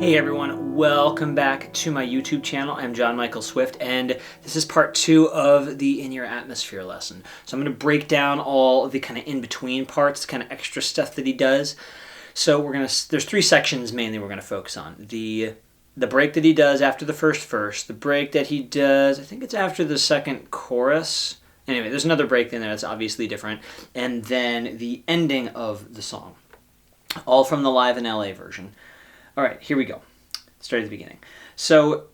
Hey everyone, welcome back to my YouTube channel. I'm John Michael Swift, and this is part 2 of the In Your Atmosphere lesson. So I'm going to break down all the kind of in-between parts, kind of extra stuff that he does. So there's 3 sections mainly we're going to focus on. The break that he does after the first verse, the break that he does, I think it's after the second chorus. Anyway, there's another break in there that's obviously different. And then the ending of the song, all from the Live in LA version. All right, here we go. Start at the beginning. So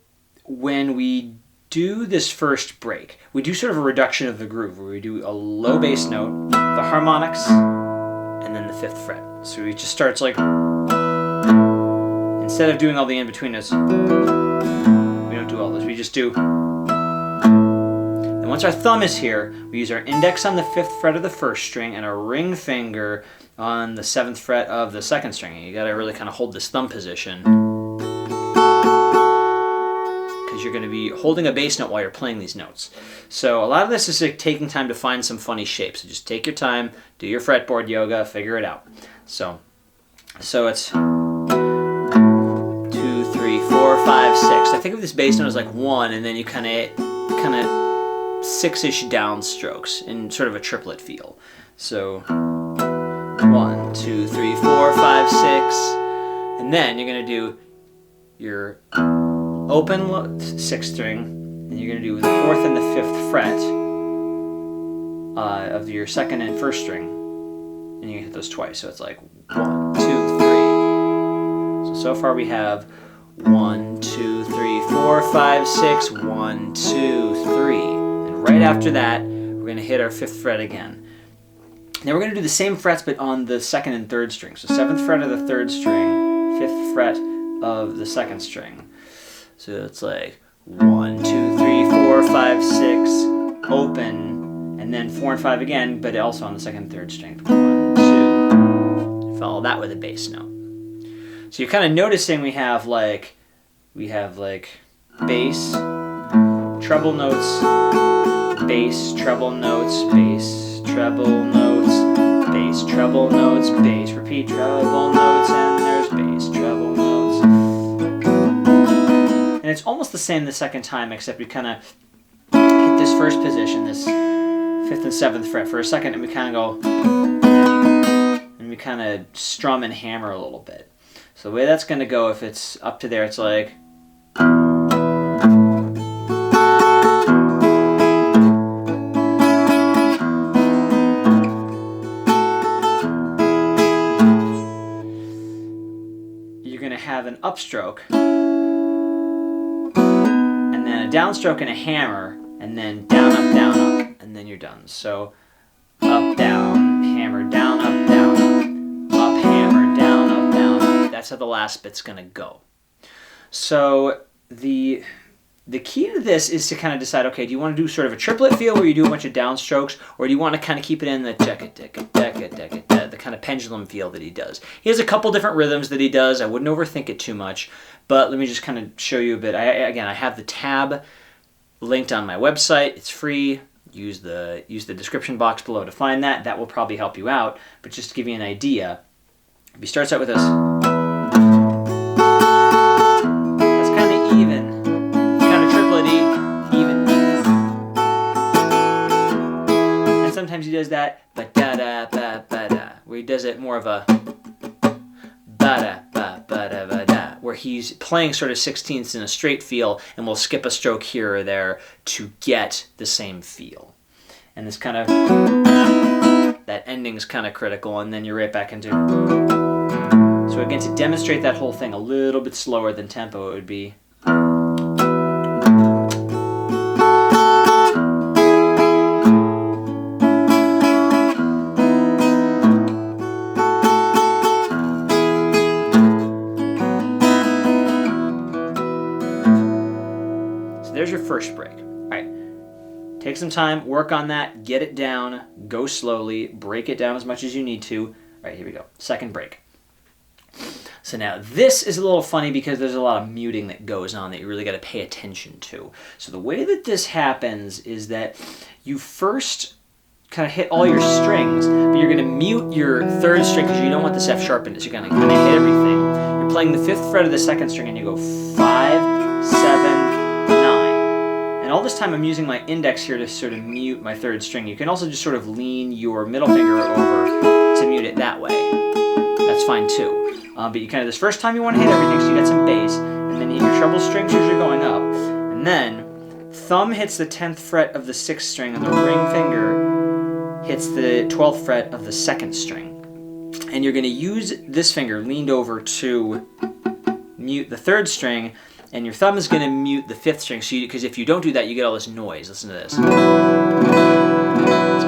when we do this first break, we do sort of a reduction of the groove where we do a low bass note, the harmonics, and then the 5th fret. So it just starts like, instead of doing all the in-between notes, we don't do all those. We just do. Then once our thumb is here, we use our index on the 5th fret of the 1st string and our ring finger on the 7th fret of the 2nd string. And you got to really kind of hold this thumb position because you're going to be holding a bass note while you're playing these notes. So a lot of this is like taking time to find some funny shapes. So just take your time, do your fretboard yoga, figure it out. So it's 2, 3, 4, 5, 6. I think of this bass note as like 1, and then you kind of 6-ish downstrokes in sort of a triplet feel. So 1, 2, 3, 4, 5, 6, and then you're going to do your open 6th string, and you're going to do the 4th and the 5th fret of your 2nd and 1st string, and you hit those twice. So it's like 1, 2, 3. So far we have 1, 2, 3, 4, 5, 6, 1, 2, 3, and right after that we're going to hit our 5th fret again. Now we're going to do the same frets but on the 2nd and 3rd string. So 7th fret of the 3rd string, 5th fret of the 2nd string. So it's like 1, 2, 3, 4, 5, 6, open, and then 4 and 5 again, but also on the 2nd and 3rd string. 1, 2. Follow that with a bass note. So you're kind of noticing we have like bass, treble notes, bass, treble notes, bass, treble notes, bass, treble notes, bass, repeat treble notes, and there's bass, treble notes. And it's almost the same the second time, except we kind of hit this first position, this 5th and 7th fret for a second, and we kind of go, and we kind of strum and hammer a little bit. So the way that's going to go, if it's up to there, it's like, have an upstroke, and then a downstroke and a hammer, and then down, up, and then you're done. So up, down, hammer, down, up, hammer, down, up. That's how the last bit's going to go. So the key to this is to kind of decide, okay, do you want to do sort of a triplet feel where you do a bunch of downstrokes, or do you want to kind of keep it in the the kind of pendulum feel that he does? He has a couple different rhythms that he does. I wouldn't overthink it too much, but let me just kind of show you a bit. I have the tab linked on my website. It's free. Use the description box below to find that. That will probably help you out, but just to give you an idea, he starts out with this. That's kind of even. Sometimes he does that ba-da-da, ba-ba-da, where he does it more of a ba-da, ba-ba-da, ba-da, where he's playing sort of 16ths in a straight feel, and we'll skip a stroke here or there to get the same feel. And this kind of, that ending's kind of critical, and then you're right back into. So again, to demonstrate that whole thing a little bit slower than tempo, it would be. There's your first break. All right, take some time, work on that, get it down, go slowly, break it down as much as you need to. All right, here we go. Second break. So now this is a little funny because there's a lot of muting that goes on that you really got to pay attention to. So the way that this happens is that you first kind of hit all your strings, but you're going to mute your third string because you don't want this F sharp in it. So you're going to kind of hit everything. You're playing the 5th fret of the 2nd string, and you go 5, 7, 9. And all this time I'm using my index here to sort of mute my 3rd string. You can also just sort of lean your middle finger over to mute it that way. That's fine too. But you kind of, this first time you want to hit everything, so you get some bass, and then you hit your treble strings as you're going up. And then thumb hits the 10th fret of the 6th string, and the ring finger hits the 12th fret of the 2nd string. And you're going to use this finger leaned over to mute the 3rd string, and your thumb is going to mute the 5th string, because if you don't do that, you get all this noise. Listen to this. It's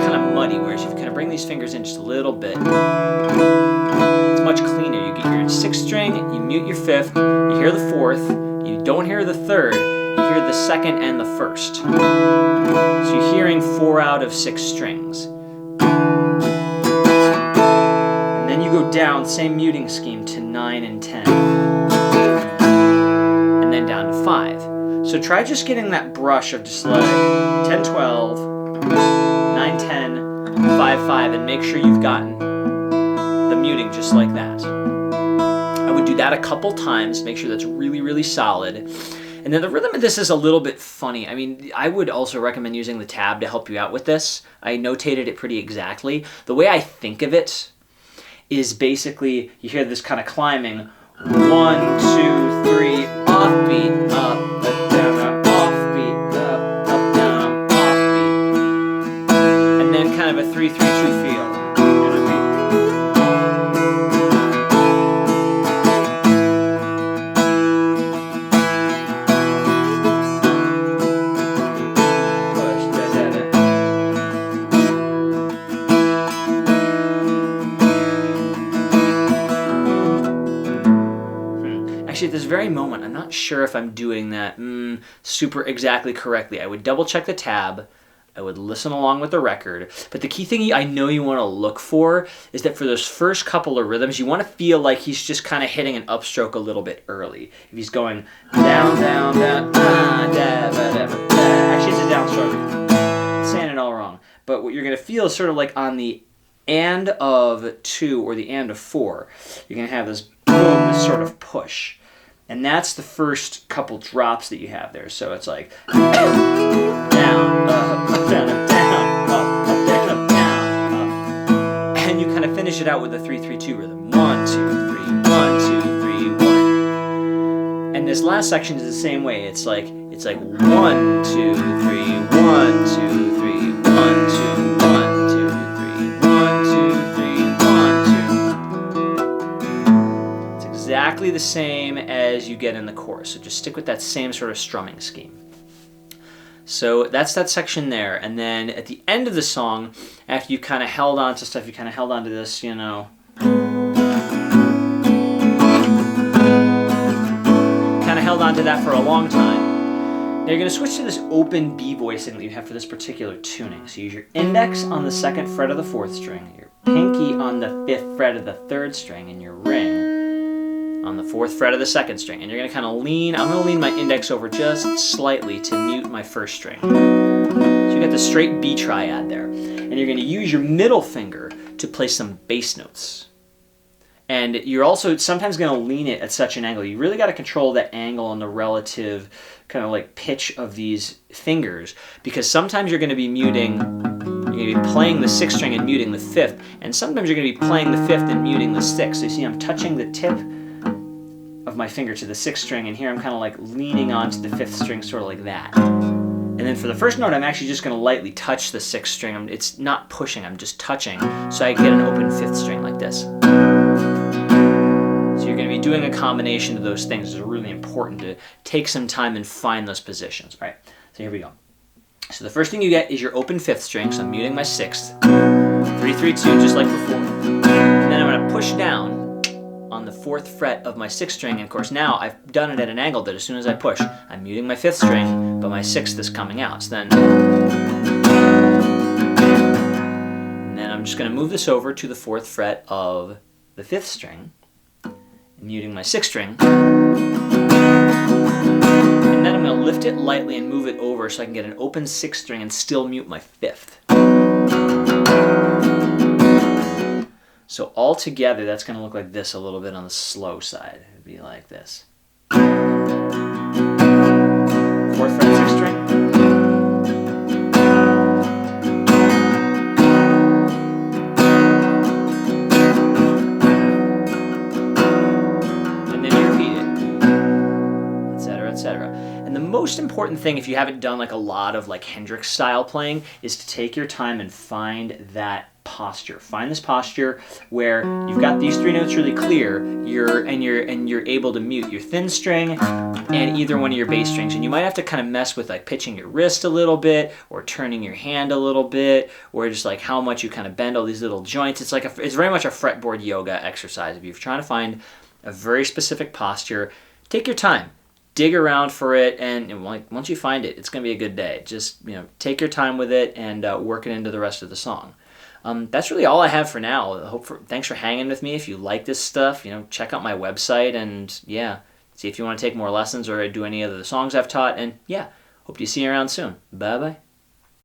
kind of muddy, whereas if you kind of bring these fingers in just a little bit, it's much cleaner. You get your 6th string, you mute your 5th, you hear the 4th, you don't hear the 3rd, you hear the 2nd and the 1st. So you're hearing 4 out of 6 strings. And then you go down, same muting scheme, to 9 and 10. And then down to 5. So try just getting that brush of just like 10, 12, 9, 10, 5, 5, and make sure you've gotten the muting just like that. I would do that a couple times, make sure that's really, really solid. And then the rhythm of this is a little bit funny. I mean, I would also recommend using the tab to help you out with this. I notated it pretty exactly. The way I think of it is basically, you hear this kind of climbing, 1, 2, 3, offbeat, up, down, offbeat, up, down, offbeat. And then kind of a 3, 3, 2 feel. Actually, at this very moment, I'm not sure if I'm doing that super exactly correctly. I would double check the tab. I would listen along with the record. But the key thing I know you want to look for is that for those first couple of rhythms, you want to feel like he's just kind of hitting an upstroke a little bit early. If he's going down, down, down, da, da, da, da, da. Actually, it's a downstroke. I'm saying it all wrong. But what you're going to feel is sort of like on the and of 2 or the and of 4, you're going to have this boom, this sort of push. And that's the first couple drops that you have there. So it's like down, up, down, down, up, down, down, up. And you kind of finish it out with a 3-3-2 rhythm. 1, 2, 3, 1, 2, 3, 1. And this last section is the same way. It's like 1, 2, 3, 1, 2, 3, 1, 2, 1, 2, 1, 2, 3, 1, 2, 3, 1, 2. It's exactly the same as you get in the chorus. So just stick with that same sort of strumming scheme. So that's that section there. And then at the end of the song, after you kind of held on to stuff, you kind of held on to this, you know, kind of held on to that for a long time. Now you're going to switch to this open B voicing that you have for this particular tuning. So you use your index on the 2nd fret of the 4th string, your pinky on the 5th fret of the 3rd string, and your ring on the 4th fret of the 2nd string. And you're going to kind of lean, I'm going to lean my index over just slightly to mute my 1st string. So you got the straight B triad there. And you're going to use your middle finger to play some bass notes. And you're also sometimes going to lean it at such an angle. You really got to control that angle and the relative kind of like pitch of these fingers, because sometimes you're going to be muting, you're going to be playing the 6th string and muting the 5th, and sometimes you're going to be playing the 5th and muting the 6th. So you see I'm touching the tip of my finger to the 6th string, and here I'm kind of like leaning onto the 5th string, sort of like that. And then for the first note, I'm actually just going to lightly touch the 6th string. It's not pushing, I'm just touching, so I get an open 5th string like this. So you're going to be doing a combination of those things. It's really important to take some time and find those positions. All right, so here we go. So the first thing you get is your open 5th string, so I'm muting my 6th. 3-3-2, just like before. And then I'm going to push down on the 4th fret of my 6th string, and of course now I've done it at an angle that as soon as I push, I'm muting my 5th string, but my 6th is coming out. So then I'm just going to move this over to the 4th fret of the 5th string, muting my 6th string, and then I'm going to lift it lightly and move it over so I can get an open 6th string and still mute my 5th. So all together, that's going to look like this a little bit on the slow side. It would be like this. 4th fret, 6th string. And then you repeat it, etc., etc. And the most important thing, if you haven't done like a lot of like Hendrix style playing, is to take your time and find that posture. Find this posture where you've got these 3 notes really clear, you're able to mute your thin string and either one of your bass strings. And you might have to kind of mess with like pitching your wrist a little bit, or turning your hand a little bit, or just like how much you kind of bend all these little joints. It's like it's very much a fretboard yoga exercise. If you're trying to find a very specific posture, take your time. Dig around for it, and once you find it, it's going to be a good day. Just take your time with it and work it into the rest of the song. That's really all I have for now. Thanks for hanging with me. If you like this stuff, check out my website and see if you want to take more lessons or do any of the songs I've taught. And hope to see you around soon. Bye bye.